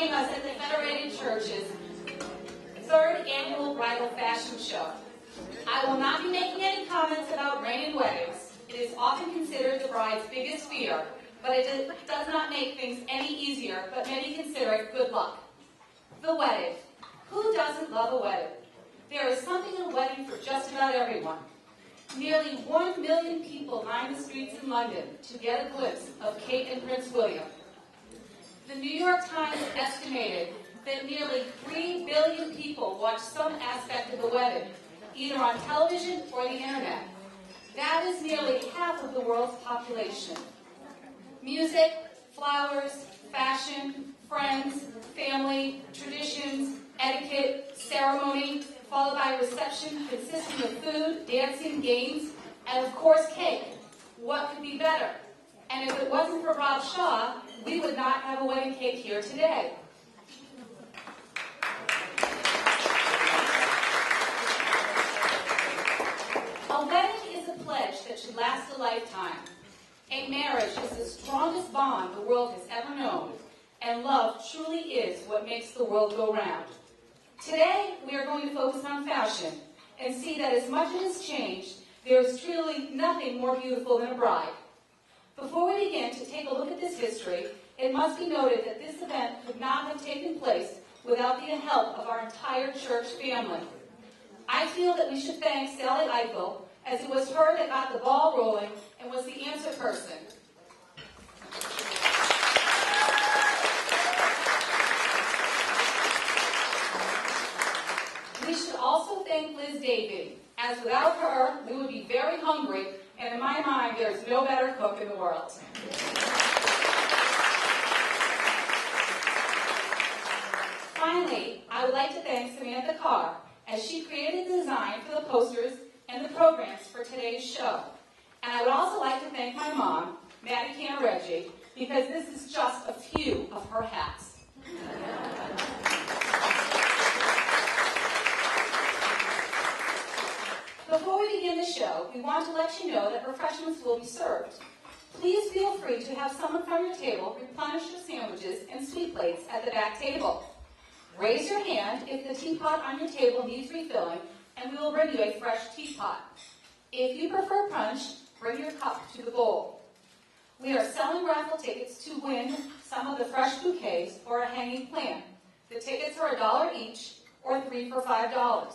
joining us at the Federated Church's third annual Bridal Fashion Show. I will not be making any comments about rain and weddings. It is often considered the bride's biggest fear, but it does not make things any easier, but many consider it good luck. The wedding. Who doesn't love a wedding? There is something in a wedding for just about everyone. Nearly 1 million people line the streets in London to get a glimpse of Kate and Prince William. The New York Times estimated that nearly 3 billion people watch some aspect of the wedding, either on television or the internet. That is nearly half of the world's population. Music, flowers, fashion, friends, family, traditions, etiquette, ceremony, followed by a reception consisting of food, dancing, games, and of course cake. What could be better? And if it wasn't for Rob Shaw, we would not have a wedding cake here today. A wedding is a pledge that should last a lifetime. A marriage is the strongest bond the world has ever known, and love truly is what makes the world go round. Today, we are going to focus on fashion and see that as much as has changed, there is truly nothing more beautiful than a bride. Before we begin to take a look at this history, it must be noted that this event could not have taken place without the help of our entire church family. I feel that we should thank Sally Eichel, as it was her that got the ball rolling and was the answer person. We should also thank Liz Davey, as without her, we would be very hungry, and in my mind, there is no better cook in the world. Finally, I would like to thank Samantha Carr, as she created the design for the posters and the programs for today's show. And I would also like to thank my mom, Maddie Canareggi, because this is just a few of her hats. Before we begin the show, we want to let you know that refreshments will be served. Please feel free to have someone from your table replenish your sandwiches and sweet plates at the back table. Raise your hand if the teapot on your table needs refilling, and we will bring you a fresh teapot. If you prefer punch, bring your cup to the bowl. We are selling raffle tickets to win some of the fresh bouquets or a hanging plant. The tickets are $1 each, or 3 for $5.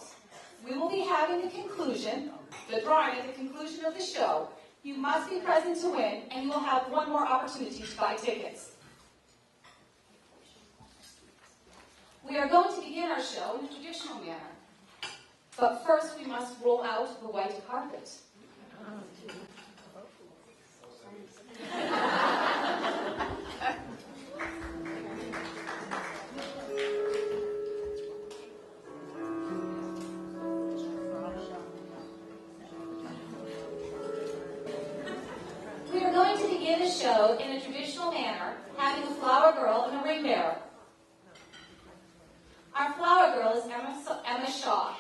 We will be having the drawing at the conclusion of the show. You must be present to win, and you will have one more opportunity to buy tickets. We are going to begin our show in a traditional manner. But first, we must roll out the white carpet. We are going to begin the show in a traditional manner, having a flower girl and a ring bearer. Our flower girl is Emma Shaw.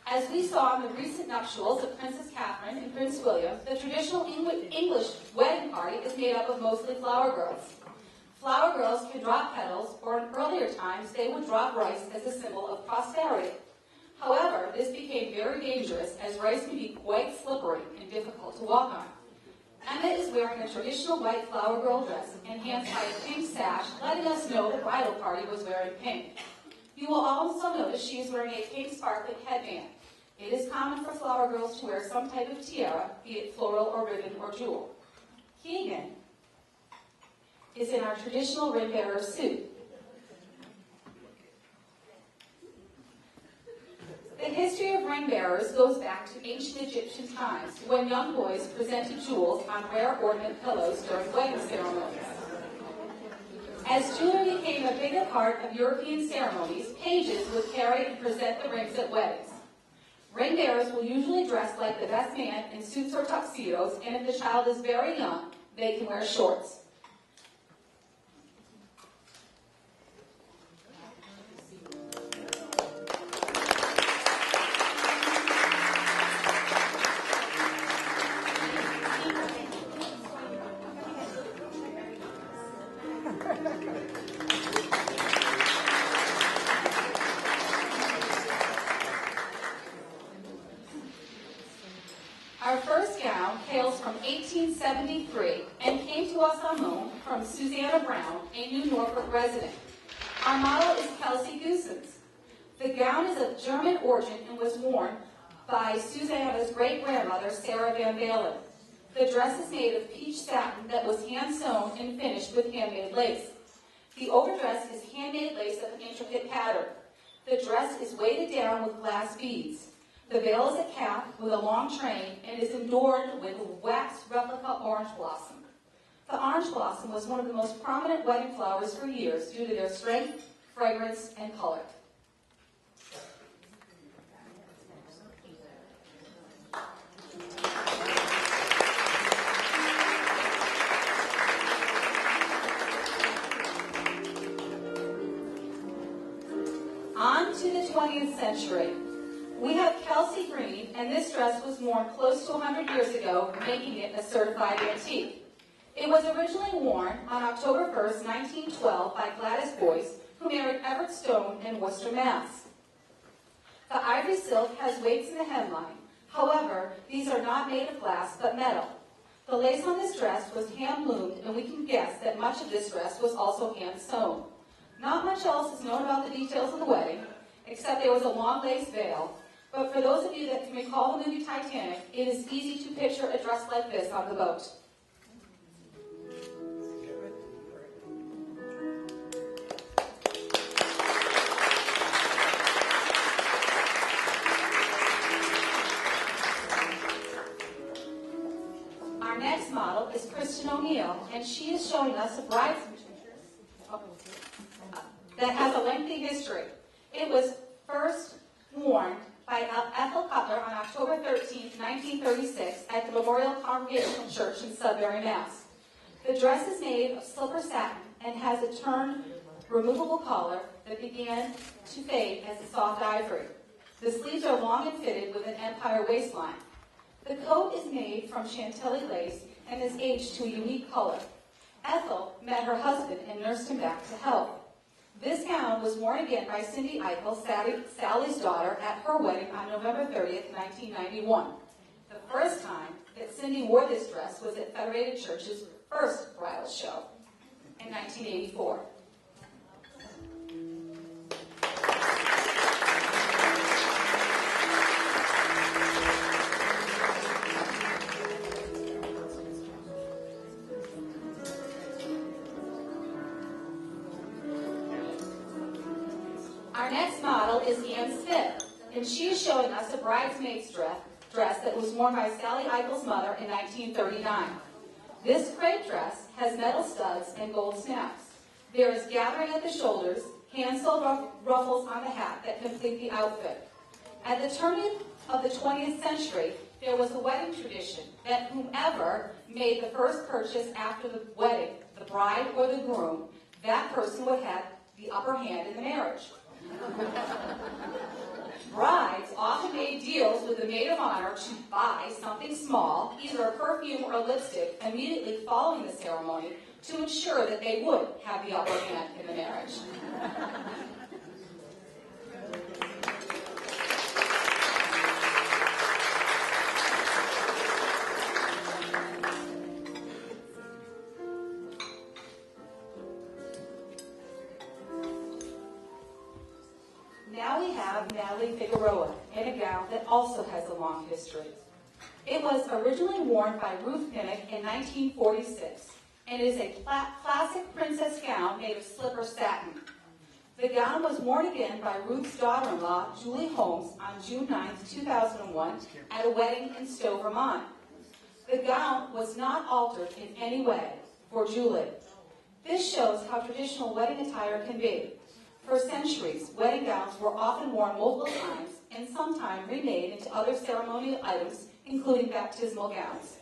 As we saw in the recent nuptials of Princess Catherine and Prince William, the traditional English wedding party is made up of mostly flower girls. Flower girls can drop petals, or in earlier times, they would drop rice as a symbol of prosperity. However, this became very dangerous, as rice can be quite slippery and difficult to walk on. Emma is wearing a traditional white flower girl dress, enhanced by a pink sash, letting us know the bridal party was wearing pink. You will also notice she is wearing a pink sparkling headband. It is common for flower girls to wear some type of tiara, be it floral or ribbon or jewel. Keegan is in our traditional ring bearer suit. The history of ring bearers goes back to ancient Egyptian times, when young boys presented jewels on rare ornament pillows during wedding ceremonies. As jewelry became a bigger part of European ceremonies, pages would carry and present the rings at weddings. Ring bearers will usually dress like the best man in suits or tuxedos, and if the child is very young, they can wear shorts. Our first gown hails from 1873 and came to us on loan from Susanna Brown, a New Norfolk resident. Our model is Kelsey Goosens. The gown is of German origin and was worn by Susanna's great-grandmother, Sarah Van Balen. The dress is made of peach satin that was hand-sewn and finished with handmade lace. The overdress is handmade lace of an intricate pattern. The dress is weighted down with glass beads. The veil is a cap with a long train and is adorned with wax replica orange blossom. The orange blossom was one of the most prominent wedding flowers for years due to their strength, fragrance, and color. On to the 20th century. We have Kelsey Green, and this dress was worn close to 100 years ago, making it a certified antique. It was originally worn on October 1st, 1912 by Gladys Boyce, who married Everett Stone in Worcester, Mass. The ivory silk has weights in the hemline. However, these are not made of glass, but metal. The lace on this dress was hand-loomed, and we can guess that much of this dress was also hand-sewn. Not much else is known about the details of the wedding, except there was a long lace veil. But for those of you that can recall the movie Titanic, it is easy to picture a dress like this on the boat. Our next model is Kristen O'Neill, and she is showing us a bride that has a lengthy history. It was first worn by Ethel Cutler on October 13, 1936 at the Memorial Congregational Church in Sudbury, Mass. The dress is made of silver satin and has a turned, removable collar that began to fade as a soft ivory. The sleeves are long and fitted with an empire waistline. The coat is made from chantilly lace and is aged to a unique color. Ethel met her husband and nursed him back to health. This gown was worn again by Cindy Eichel, Sally's daughter, at her wedding on November 30th, 1991. The first time that Cindy wore this dress was at Federated Church's first bridal show in 1984. Our next model is Ann Smith, and she is showing us a bridesmaid's dress that was worn by Sally Eichel's mother in 1939. This crepe dress has metal studs and gold snaps. There is gathering at the shoulders, hand-sewed ruffles on the hat that complete the outfit. At the turn of the 20th century, there was a wedding tradition that whomever made the first purchase after the wedding, the bride or the groom, that person would have the upper hand in the marriage. Brides often made deals with the maid of honor to buy something small, either a perfume or a lipstick, immediately following the ceremony to ensure that they would have the upper hand in the marriage. Now we have Natalie Figueroa in a gown that also has a long history. It was originally worn by Ruth Pinnock in 1946 and is a classic princess gown made of slipper satin. The gown was worn again by Ruth's daughter-in-law, Julie Holmes, on June 9, 2001 at a wedding in Stowe, Vermont. The gown was not altered in any way for Julie. This shows how traditional wedding attire can be. For centuries, wedding gowns were often worn multiple times and sometimes remade into other ceremonial items, including baptismal gowns.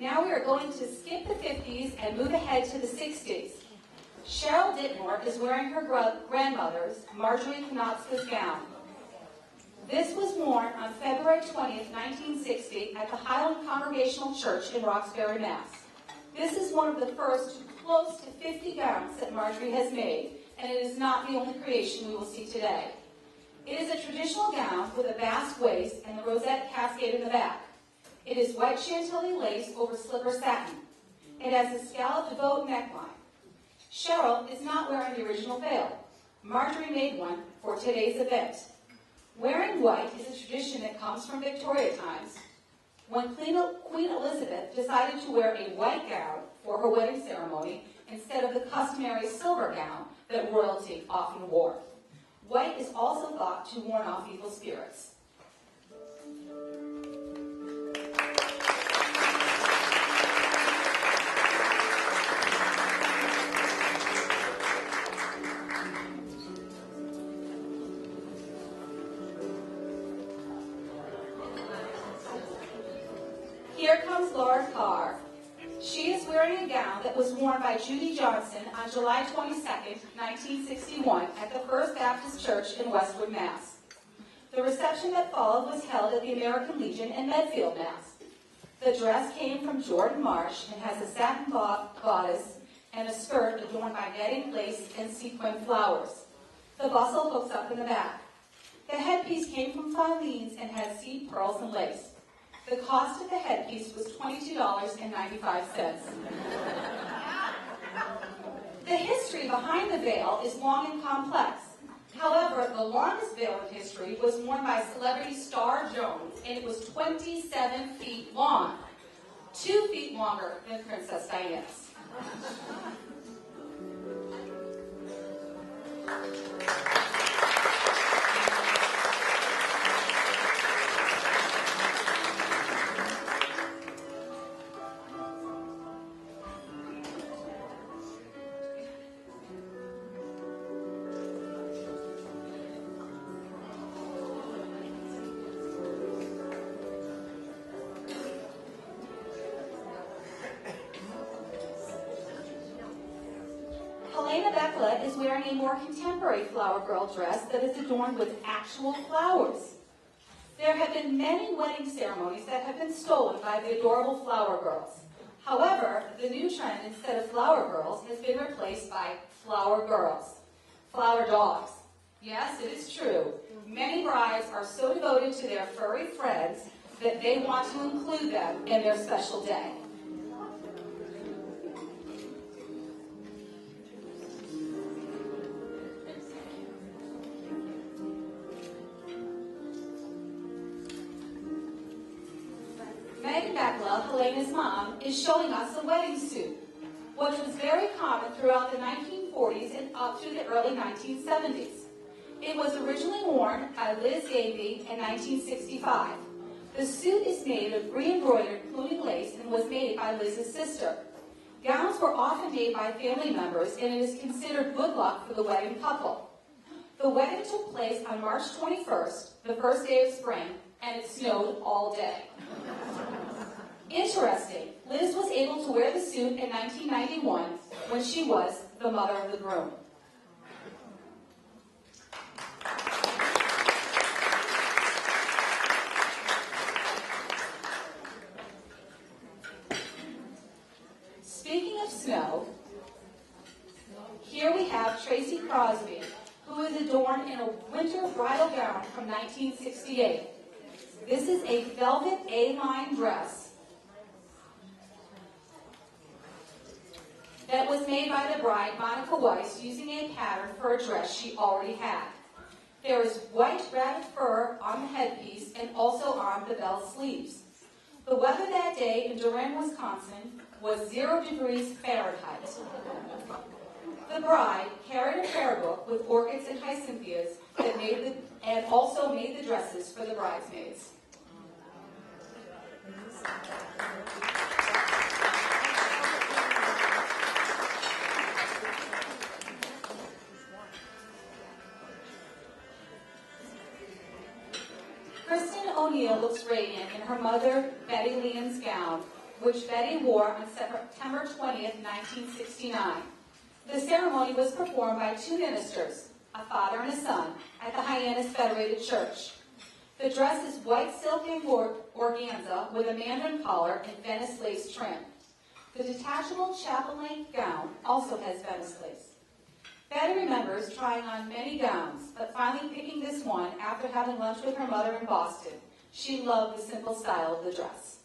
Now we are going to skip the 50s and move ahead to the 60s. Cheryl Whitmore is wearing her grandmother's, Marjorie Knopska's, gown. This was worn on February 20th, 1960 at the Highland Congregational Church in Roxbury, Mass. This is one of the first close to 50 gowns that Marjorie has made, and it is not the only creation we will see today. It is a traditional gown with a vast waist and the rosette cascade in the back. It is white chantilly lace over slipper satin. It has a scalloped bow neckline. Cheryl is not wearing the original veil. Marjorie made one for today's event. Wearing white is a tradition that comes from Victoria times, when Queen Elizabeth decided to wear a white gown for her wedding ceremony instead of the customary silver gown that royalty often wore. White is also thought to warn off evil spirits. Here comes Laura Carr. She is wearing a gown that was worn by Judy Johnson on July 22nd, 1961 at the First Baptist Church in Westwood, Mass. The reception that followed was held at the American Legion in Medfield, Mass. The dress came from Jordan Marsh and has a satin bodice and a skirt adorned by netting, lace, and sequin flowers. The bustle hooks up in the back. The headpiece came from Filene's and has seed pearls and lace. The cost of the headpiece was $22.95. The history behind the veil is long and complex. However, the longest veil in history was worn by celebrity Star Jones, and it was 27 feet long, 2 feet longer than Princess Diana's. Is wearing a more contemporary flower girl dress that is adorned with actual flowers. There have been many wedding ceremonies that have been stolen by the adorable flower girls. However, the new trend instead of flower girls has been replaced by flower girls, flower dogs. Yes, it is true. Many brides are so devoted to their furry friends that they want to include them in their special day. Helena's mom is showing us a wedding suit, which was very common throughout the 1940s and up through the early 1970s. It was originally worn by Liz Gavey in 1965. The suit is made of re-embroidered plume lace and was made by Liz's sister. Gowns were often made by family members, and it is considered good luck for the wedding couple. The wedding took place on March 21st, the first day of spring, and it snowed all day. Interesting, Liz was able to wear the suit in 1991 when she was the mother of the groom. Speaking of snow, here we have Tracy Crosby, who is adorned in a winter bridal gown from 1968. This is a velvet A-line dress that was made by the bride, Monica Weiss, using a pattern for a dress she already had. There is white rabbit fur on the headpiece and also on the bell sleeves. The weather that day in Durand, Wisconsin was 0 degrees Fahrenheit. The bride carried a prayer book with orchids and hyacinthus and also made the dresses for the bridesmaids. O'Neill looks radiant in her mother, Betty Leon's gown, which Betty wore on September 20th, 1969. The ceremony was performed by two ministers, a father and a son, at the Hyannis Federated Church. The dress is white silk and organza with a mandarin collar and Venice lace trim. The detachable chapel-length gown also has Venice lace. Betty remembers trying on many gowns, but finally picking this one after having lunch with her mother in Boston. She loved the simple style of the dress.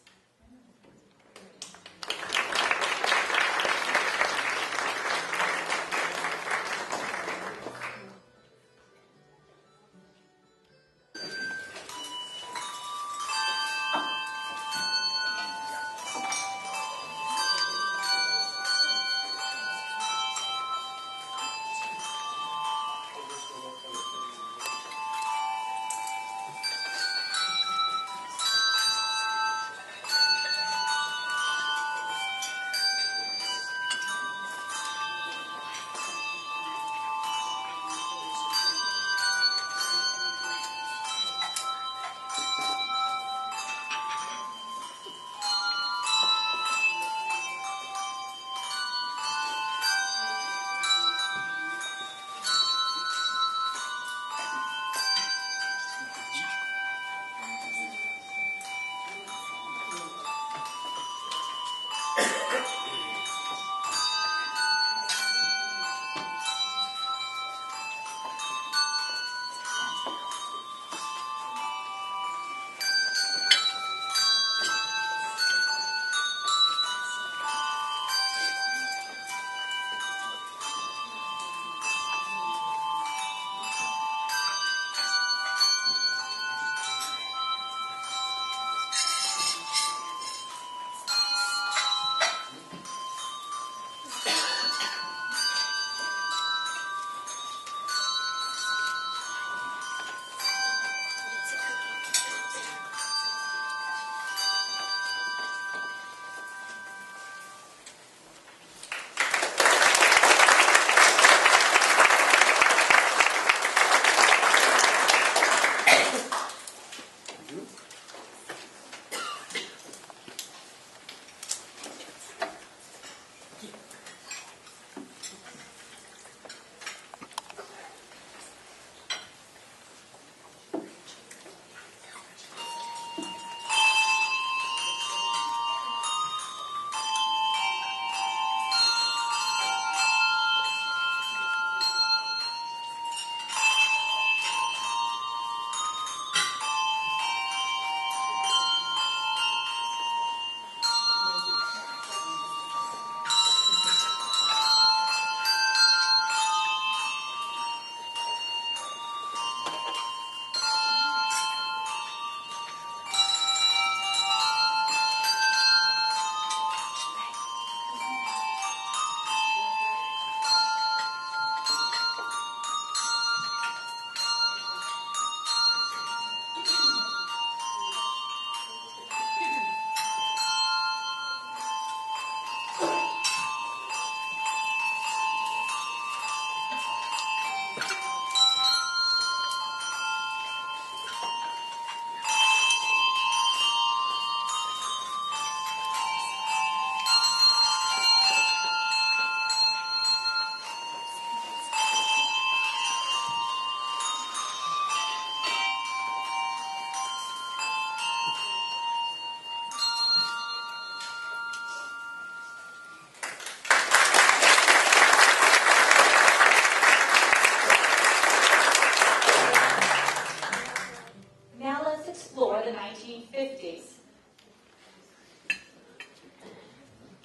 Explore the 1950s.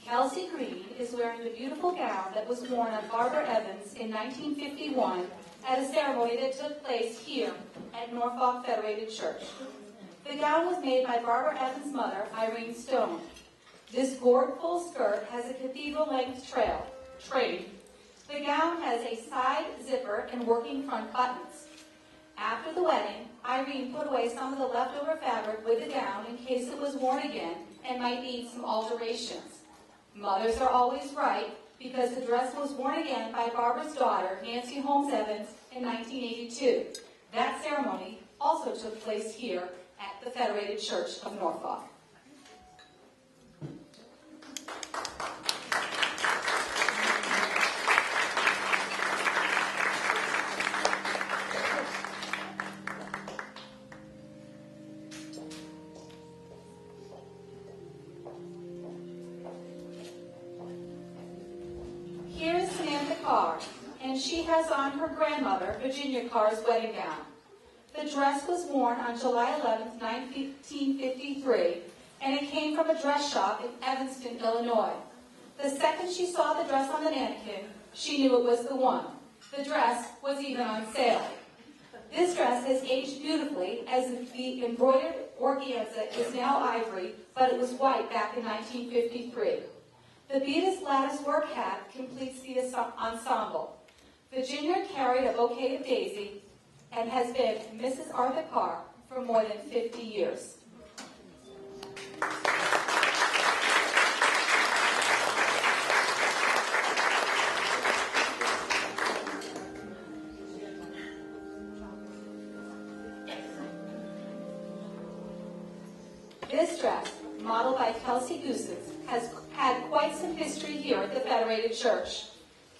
Kelsey Green is wearing the beautiful gown that was worn on Barbara Evans in 1951 at a ceremony that took place here at Norfolk Federated Church. The gown was made by Barbara Evans' mother, Irene Stone. This gourd full skirt has a cathedral-length train. The gown has a side zipper and working front buttons. After the wedding, Irene put away some of the leftover fabric with the gown in case it was worn again and might need some alterations. Mothers are always right, because the dress was worn again by Barbara's daughter, Nancy Holmes Evans, in 1982. That ceremony also took place here at the Federated Church of Norfolk. Carr, and she has on her grandmother, Virginia Carr's wedding gown. The dress was worn on July 11, 1953, and it came from a dress shop in Evanston, Illinois. The second she saw the dress on the mannequin, she knew it was the one. The dress was even on sale. This dress has aged beautifully, as the embroidered organza is now ivory, but it was white back in 1953. The beaded lattice work hat completes the ensemble. Virginia carried a bouquet of daisy and has been Mrs. Arthur Carr for more than 50 years. This dress, modeled by Kelsey Goosens, has had quite some history here at the Federated Church.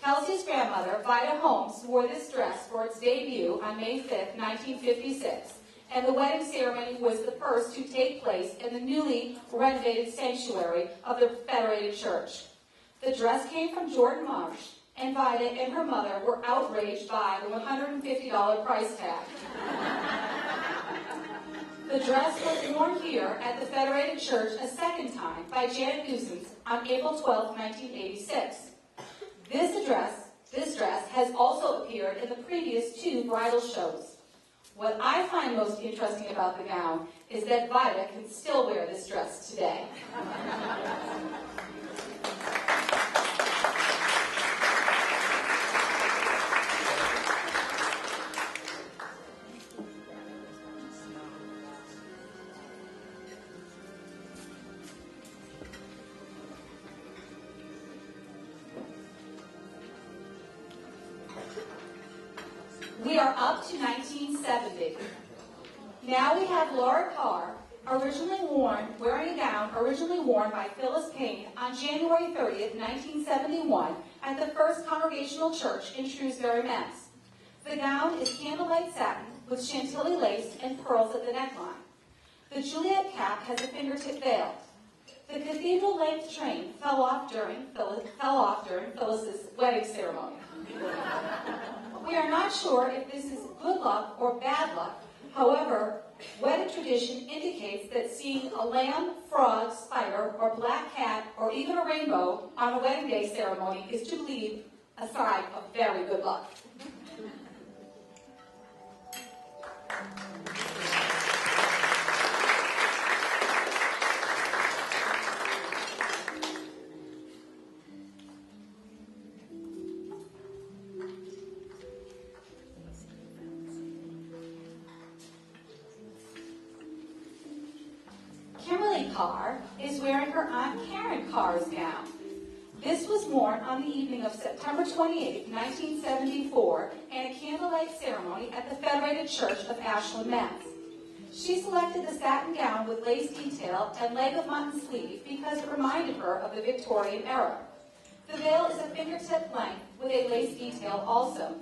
Kelsey's grandmother, Vida Holmes, wore this dress for its debut on May 5, 1956, and the wedding ceremony was the first to take place in the newly renovated sanctuary of the Federated Church. The dress came from Jordan Marsh, and Vida and her mother were outraged by the $150 price tag. The dress was worn here at the Federated Church a second time by Janet Goosens on April 12, 1986. This dress has also appeared in the previous 2 bridal shows. What I find most interesting about the gown is that Vida can still wear this dress today. We are up to 1970. Now we have Laura Carr, wearing a gown originally worn by Phyllis Payne on January 30th, 1971 at the First Congregational Church in Shrewsbury, Mass. The gown is candlelight satin with chantilly lace and pearls at the neckline. The Juliet cap has a fingertip veil. The cathedral-length train fell off during Phyllis's wedding ceremony. We are not sure if this is good luck or bad luck. However, wedding tradition indicates that seeing a lamb, frog, spider, or black cat, or even a rainbow on a wedding day ceremony is to believe a sign of very good luck. Carr is wearing her Aunt Karen Carr's gown. This was worn on the evening of September 28, 1974, in a candlelight ceremony at the Federated Church of Ashland, Mass. She selected the satin gown with lace detail and leg of mutton sleeve because it reminded her of the Victorian era. The veil is a fingertip length with a lace detail also.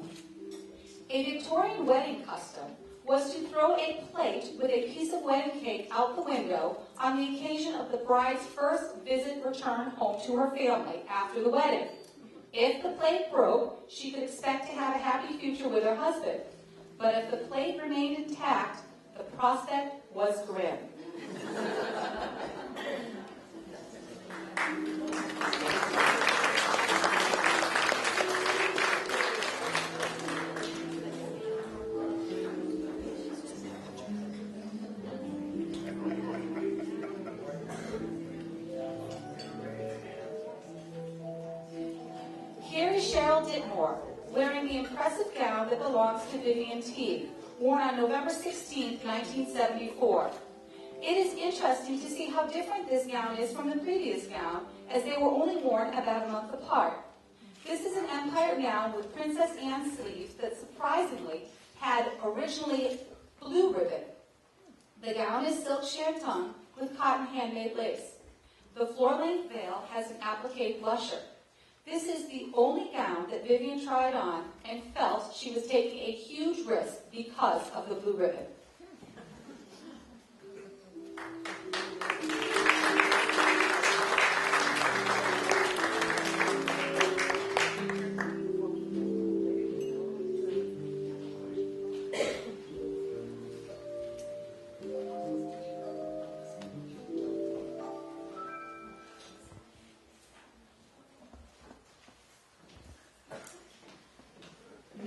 A Victorian wedding custom was to throw a plate with a piece of wedding cake out the window on the occasion of the bride's first return home to her family after the wedding. If the plate broke, she could expect to have a happy future with her husband. But if the plate remained intact, the prospect was grim. Wearing the impressive gown that belongs to Vivian Teague, worn on November 16, 1974. It is interesting to see how different this gown is from the previous gown, as they were only worn about a month apart. This is an empire gown with Princess Anne sleeves that surprisingly had originally blue ribbon. The gown is silk shantung with cotton handmade lace. The floor-length veil has an applique blusher. This is the only gown that Vivian tried on and felt she was taking a huge risk because of the blue ribbon.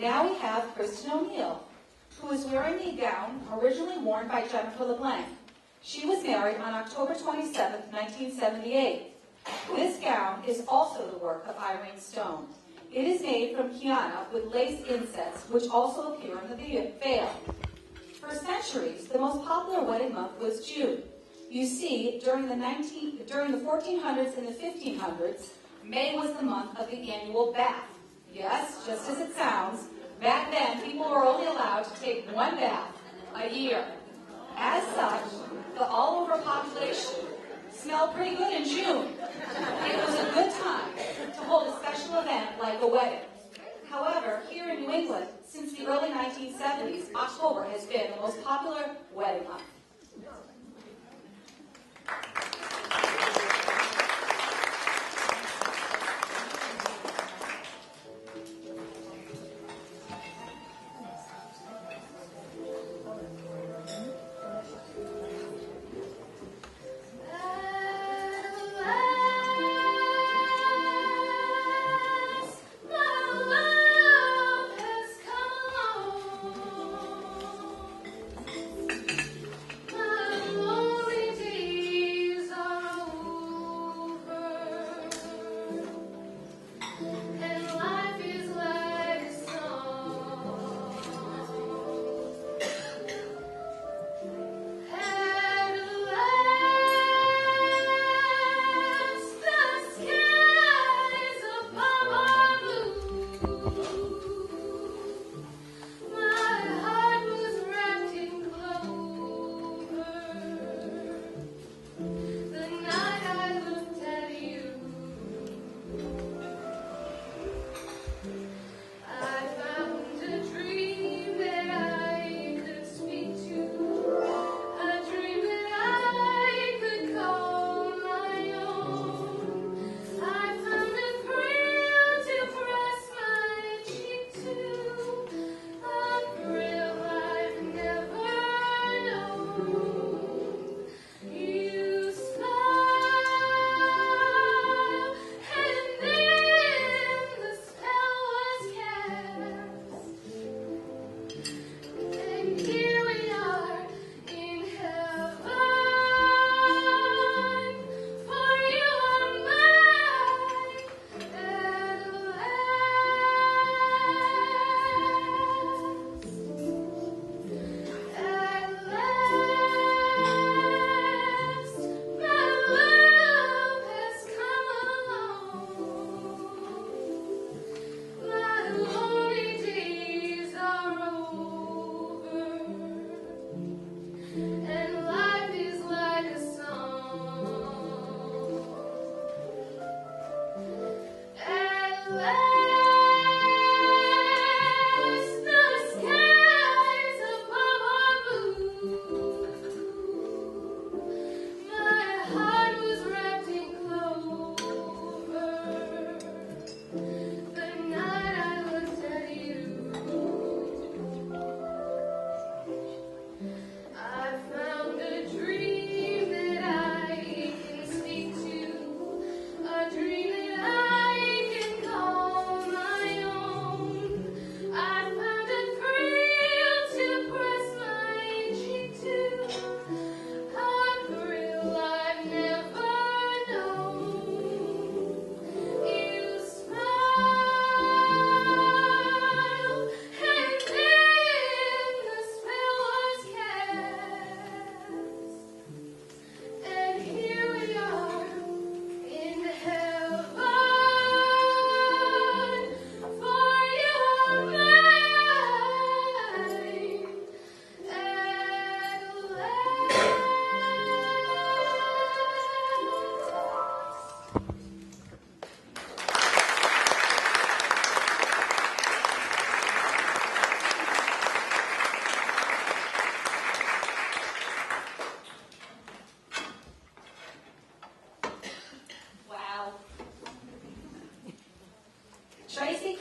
Now we have Kristen O'Neill, who is wearing a gown originally worn by Jennifer LeBlanc. She was married on October 27, 1978. This gown is also the work of Irene Stone. It is made from Kiana with lace insets, which also appear in the veil. For centuries, the most popular wedding month was June. You see, during the 1400s and the 1500s, May was the month of the annual bath. Yes, just as it sounds, back then people were only allowed to take one bath a year. As such, the all-over population smelled pretty good in June. It was a good time to hold a special event like a wedding. However, here in New England, since the early 1970s, October has been the most popular wedding month.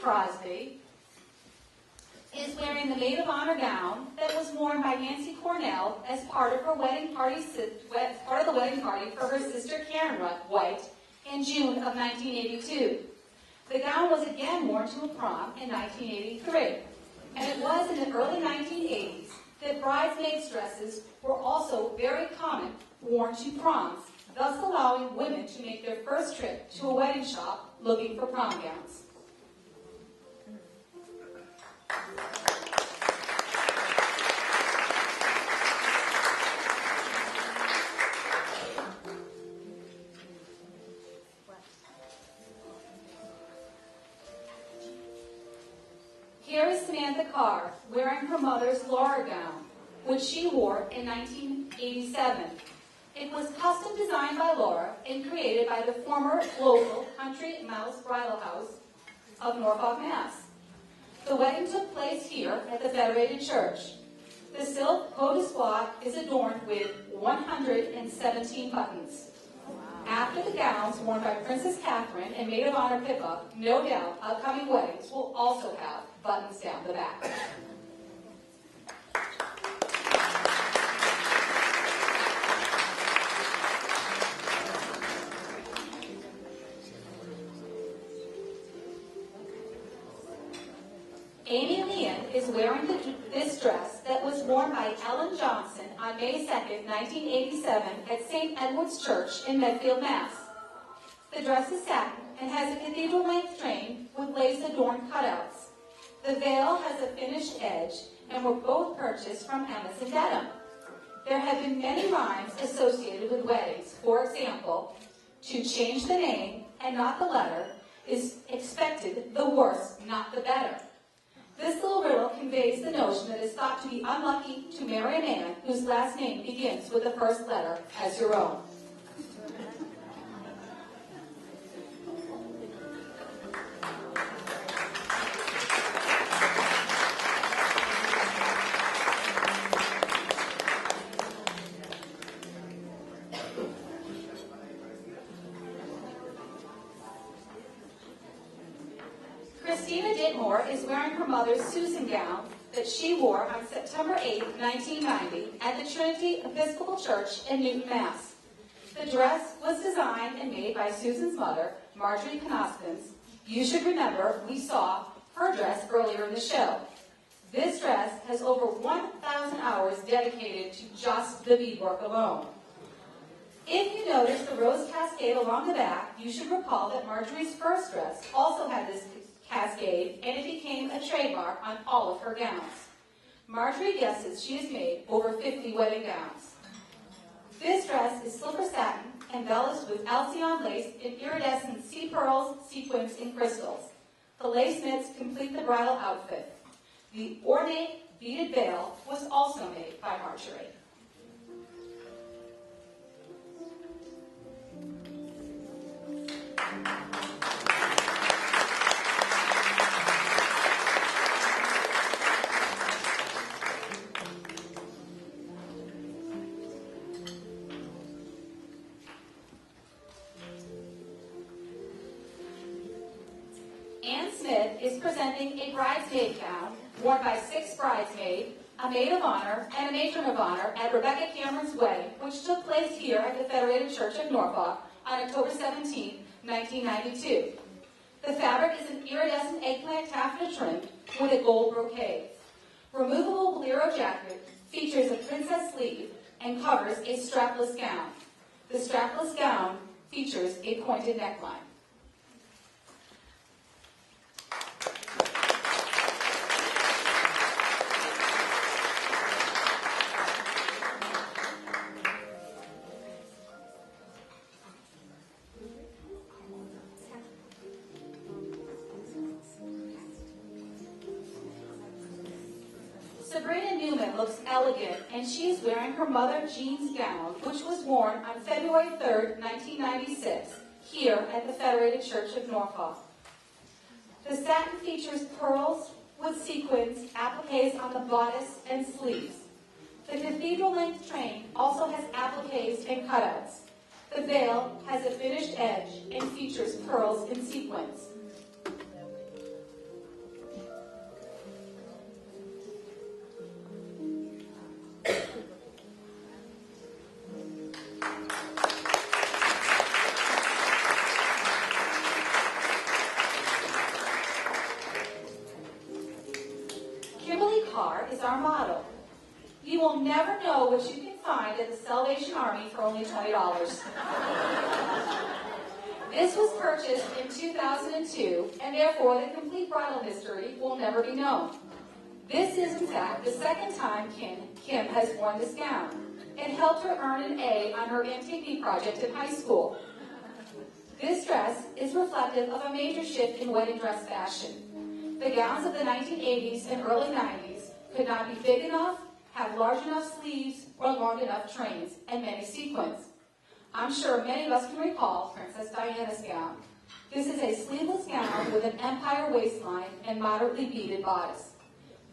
Crosby is wearing the maid of honor gown that was worn by Nancy Cornell as part of her wedding party, part of the wedding party for her sister Karen White in June of 1982. The gown was again worn to a prom in 1983. And it was in the early 1980s that bridesmaids' dresses were also very common, worn to proms, thus allowing women to make their first trip to a wedding shop looking for prom gowns. Here is Samantha Carr wearing her mother's Laura gown, which she wore in 1987. It was custom designed by Laura and created by the former local Country Mouse Bridal House of Norfolk, Mass. The wedding took place here at the Federated Church. The silk peau de soie is adorned with 117 buttons. After the gowns worn by Princess Catherine and Maid of Honor Pippa, no doubt upcoming weddings will also have buttons down the back. Amy Leon is wearing this dress that was worn by Ellen Johnson on May 2nd, 1987 at St. Edward's Church in Medfield, Mass. The dress is satin and has a cathedral-length train with lace-adorned cutouts. The veil has a finished edge and were both purchased from Emerson Dedham. There have been many rhymes associated with weddings. For example, to change the name and not the letter is expected, the worse, not the better. This little riddle conveys the notion that it's thought to be unlucky to marry a man whose last name begins with the first letter as your own. Christina Ditmore is wearing her mother's Susan gown that she wore on September 8, 1990 at the Trinity Episcopal Church in Newton, Mass. The dress was designed and made by Susan's mother, Marjorie Knospins. You should remember we saw her dress earlier in the show. This dress has over 1,000 hours dedicated to just the beadwork alone. If you notice the rose cascade along the back, you should recall that Marjorie's first dress also had this cascade, and it became a trademark on all of her gowns. Marjorie guesses she has made over 50 wedding gowns. This dress is silver satin, embellished with Alcyon lace and iridescent sea pearls, sequins, and crystals. The lace mitts complete the bridal outfit. The ornate beaded veil was also made by Marjorie. Is presenting a bridesmaid gown worn by 6 bridesmaids, a maid of honor, and a matron of honor at Rebecca Cameron's wedding, which took place here at the Federated Church of Norfolk on October 17, 1992. The fabric is an iridescent eggplant taffeta trim with a gold brocade. Removable bolero jacket features a princess sleeve and covers a strapless gown. The strapless gown features a pointed neckline. Sabrina Newman looks elegant, and she is wearing her Mother Jean's gown, which was worn on February 3rd, 1996, here at the Federated Church of Norfolk. The satin features pearls with sequins, appliques on the bodice and sleeves. The cathedral-length train also has appliques and cutouts. The veil has a finished edge and features pearls and sequins. know what you can find at the Salvation Army for only $20. This was purchased in 2002, and therefore the complete bridal history will never be known. This is, in fact, the second time Kim has worn this gown. It helped her earn an A on her MTV project in high school. This dress is reflective of a major shift in wedding dress fashion. The gowns of the 1980s and early 90s could not be big enough, have large enough sleeves, or long enough trains, and many sequins. I'm sure many of us can recall Princess Diana's gown. This is a sleeveless gown with an empire waistline and moderately beaded bodice.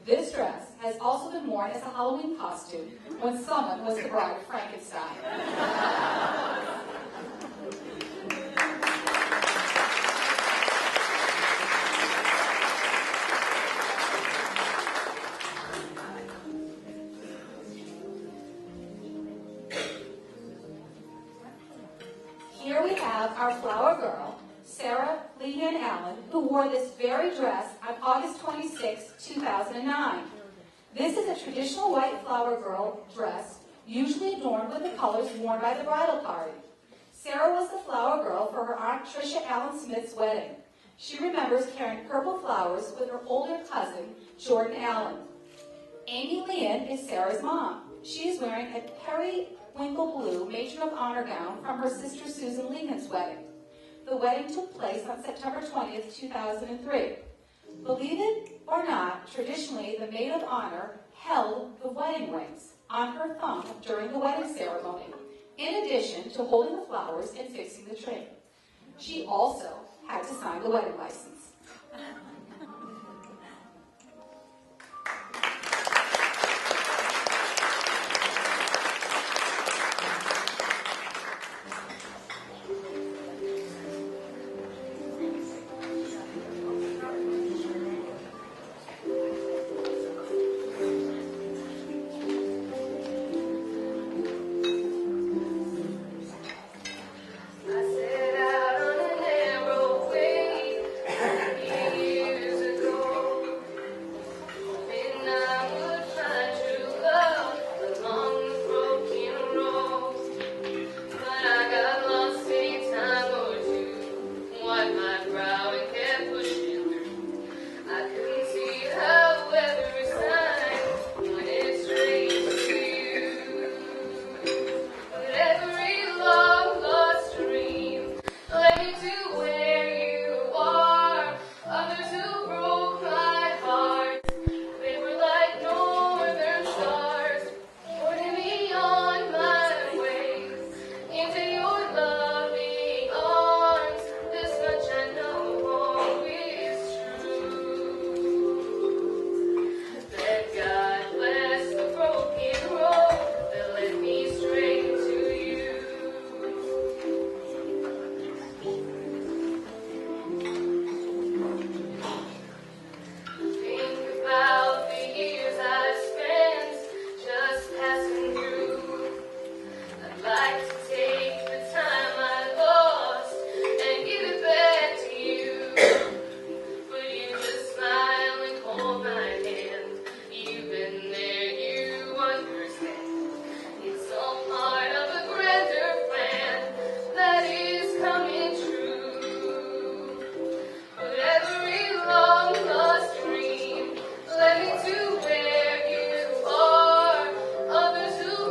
This dress has also been worn as a Halloween costume when someone was the bride of Frankenstein. Here we have our flower girl, Sarah Leanne Allen, who wore this very dress on August 26, 2009. This is a traditional white flower girl dress, usually adorned with the colors worn by the bridal party. Sarah was the flower girl for her Aunt Tricia Allen Smith's wedding. She remembers carrying purple flowers with her older cousin, Jordan Allen. Amy Leanne is Sarah's mom. She is wearing a periwinkle blue matron of honor gown from her sister Susan Leanne's wedding. The wedding took place on September 20th, 2003. Believe it or not, traditionally the maid of honor held the wedding rings on her thumb during the wedding ceremony, in addition to holding the flowers and fixing the tree. She also had to sign the wedding license. Others who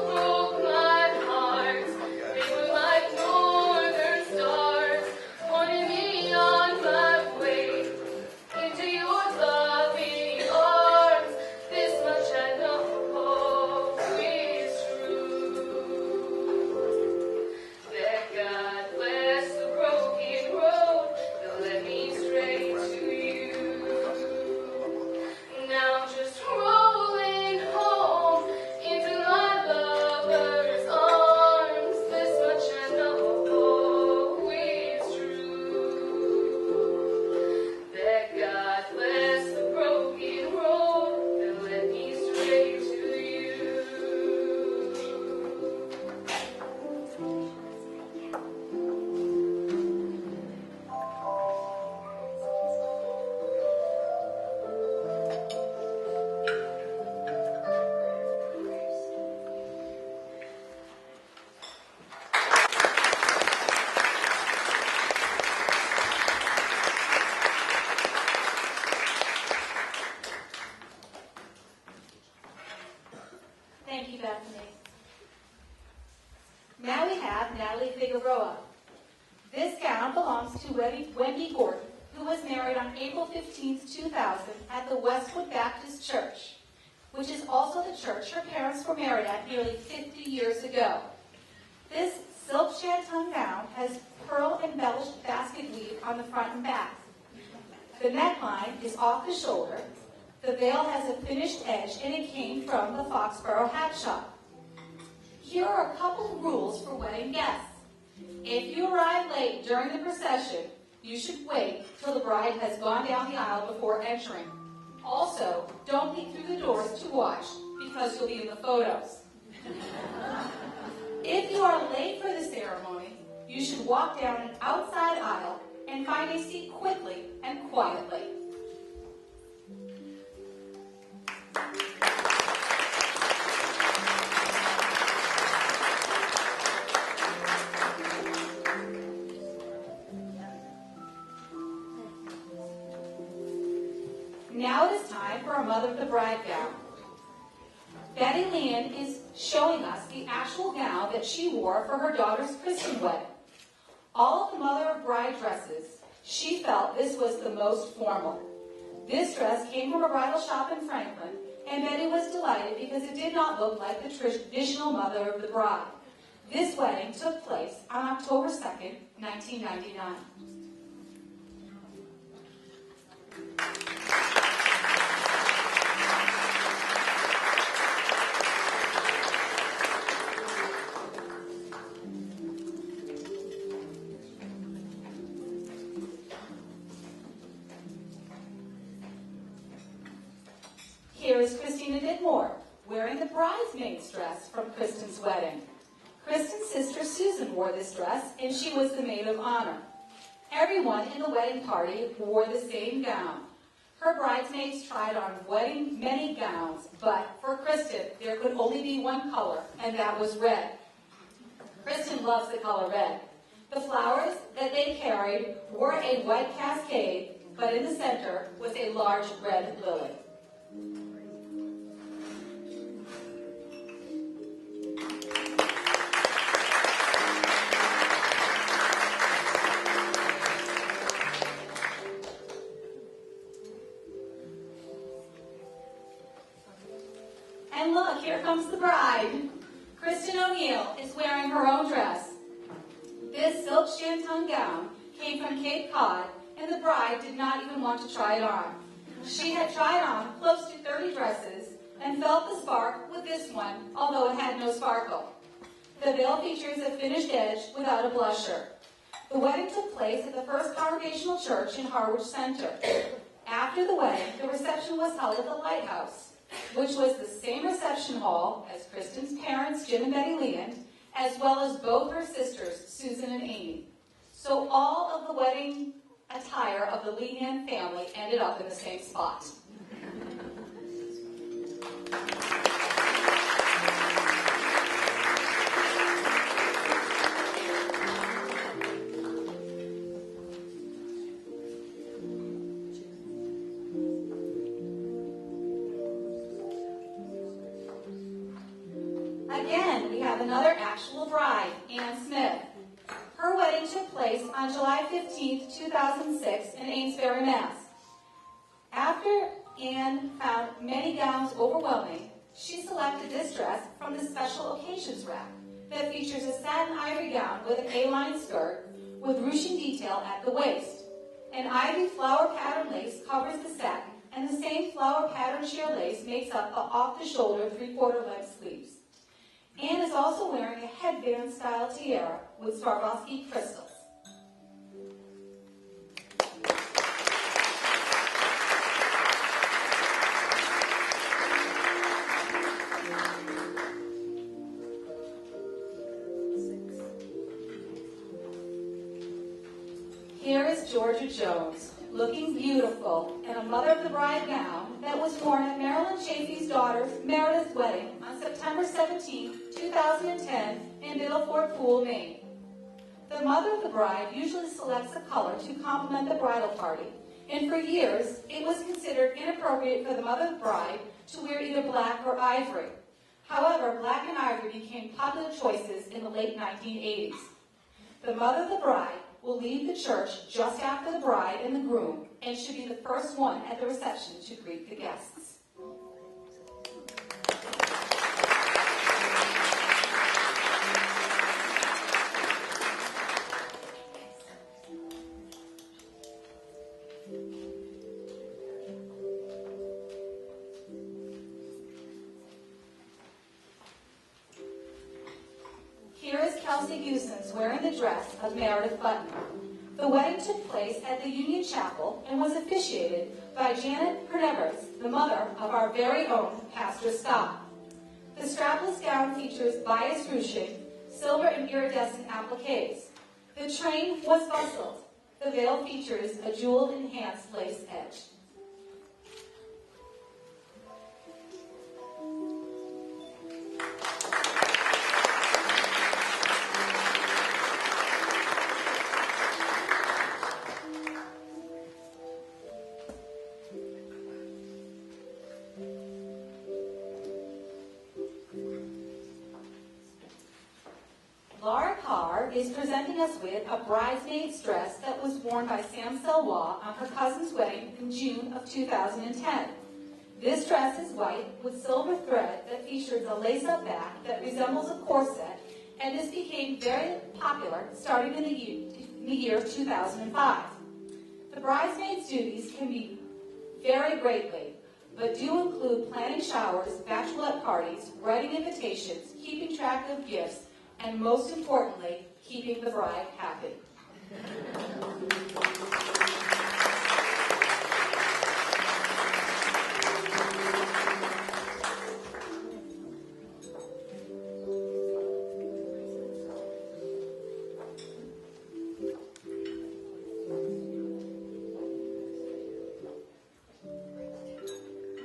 Thank you, Bethany. Now we have Natalie Figueroa. This gown belongs to Wendy Gordon, who was married on April 15, 2000 at the Westwood Baptist Church, which is also the church her parents were married at nearly 50 years ago. This silk shantung gown has pearl-embellished basket weave on the front and back. The neckline is off the shoulder. The veil has a finished edge, and it came from the Foxborough Hat Shop. Here are a couple of rules for wedding guests. If you arrive late during the procession, you should wait till the bride has gone down the aisle before entering. Also, don't peek through the doors to watch, because you'll be in the photos. If you are late for the ceremony, you should walk down an outside aisle and find a seat quickly and quietly. Now it is time for our Mother of the Bride gown. Betty Leanne is showing us the actual gown that she wore for her daughter's christening wedding. All of the Mother of Bride dresses, she felt this was the most formal. This dress came from a bridal shop in Franklin, and Betty was delighted because it did not look like the traditional Mother of the Bride. This wedding took place on October 2nd, 1999. Here is Christina Didmore, wearing the bridesmaid's dress from Kristen's wedding. Kristen's sister Susan wore this dress, and she was the maid of honor. Everyone in the wedding party wore the same gown. Her bridesmaids tried on many gowns, but for Kristen, there could only be one color, and that was red. Kristen loves the color red. The flowers that they carried were a white cascade, but in the center was a large red lily. And look, here comes the bride. Kristen O'Neill is wearing her own dress. This silk shantung gown came from Cape Cod, and the bride did not even want to try it on. She had tried on close to 30 dresses and felt the spark with this one, although it had no sparkle. The veil features a finished edge without a blusher. The wedding took place at the First Congregational Church in Harwich Center. After the wedding, the reception was held at the Lighthouse, which was the same reception hall as Kristen's parents, Jim and Betty Leanne, as well as both her sisters, Susan and Amy. So all of the wedding attire of the Leanne family ended up in the same spot. Again, we have another actual bride, Ann Smith. Her wedding took place on July 15, 2006 in Amesbury, Mass. After Ann found many gowns overwhelming, she selected this dress from the special occasions rack that features a satin ivory gown with an A-line skirt with ruching detail at the waist. An ivy flower pattern lace covers the satin, and the same flower pattern sheer lace makes up the off-the-shoulder three-quarter length sleeves. Anne is also wearing a headband-style tiara with Swarovski crystals. Here is Georgia Jones, looking beautiful in a Mother of the Bride gown that was worn at Marilyn Chafee's daughter Meredith's wedding on September 17, 2010 in Biddleford Pool, Maine. The Mother of the Bride usually selects a color to complement the bridal party, and for years it was considered inappropriate for the Mother of the Bride to wear either black or ivory. However, black and ivory became popular choices in the late 1980s. The mother of the bride will leave the church just after the bride and the groom and should be the first one at the reception to greet the guests. Wearing the dress of Meredith Button. The wedding took place at the Union Chapel and was officiated by Janet Pernevers, the mother of our very own Pastor Scott. The strapless gown features bias ruching, silver and iridescent appliques. The train was bustled. The veil features a jeweled enhanced lace edge. Is presenting us with a bridesmaid's dress that was worn by Sam Selwa on her cousin's wedding in June of 2010. This dress is white with silver thread that features a lace-up back that resembles a corset, and this became very popular starting in the year 2005. The bridesmaid's duties can be vary greatly, but do include planning showers, bachelorette parties, writing invitations, keeping track of gifts, and most importantly, keeping the bride happy.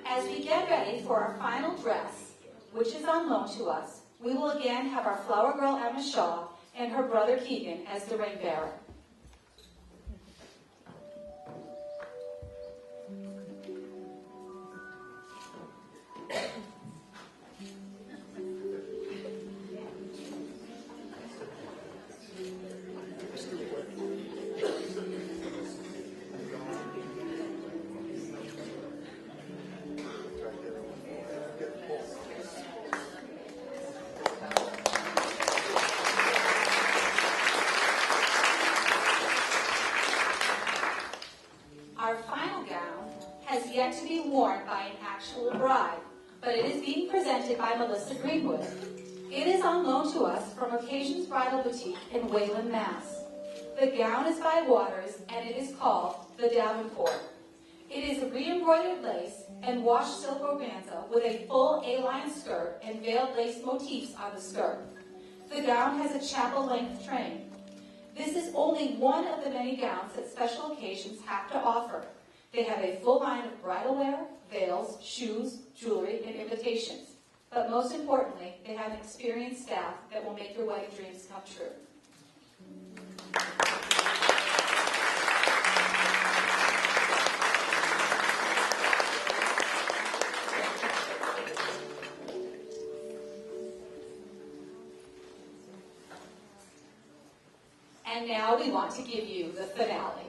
As we get ready for our final dress, which is on loan to us, we will again have our flower girl Emma Shaw and her brother Keegan as the ring bearer. Yet to be worn by an actual bride, but it is being presented by Melissa Greenwood. It is on loan to us from Occasions Bridal Boutique in Wayland, Mass. The gown is by Waters, and it is called the Davenport. It is re-embroidered lace and washed silk organza with a full A-line skirt and veiled lace motifs on the skirt. The gown has a chapel-length train. This is only one of the many gowns that special occasions have to offer. They have a full line of bridal wear, veils, shoes, jewelry, and invitations. But most importantly, they have an experienced staff that will make your wedding dreams come true. And now we want to give you the finale.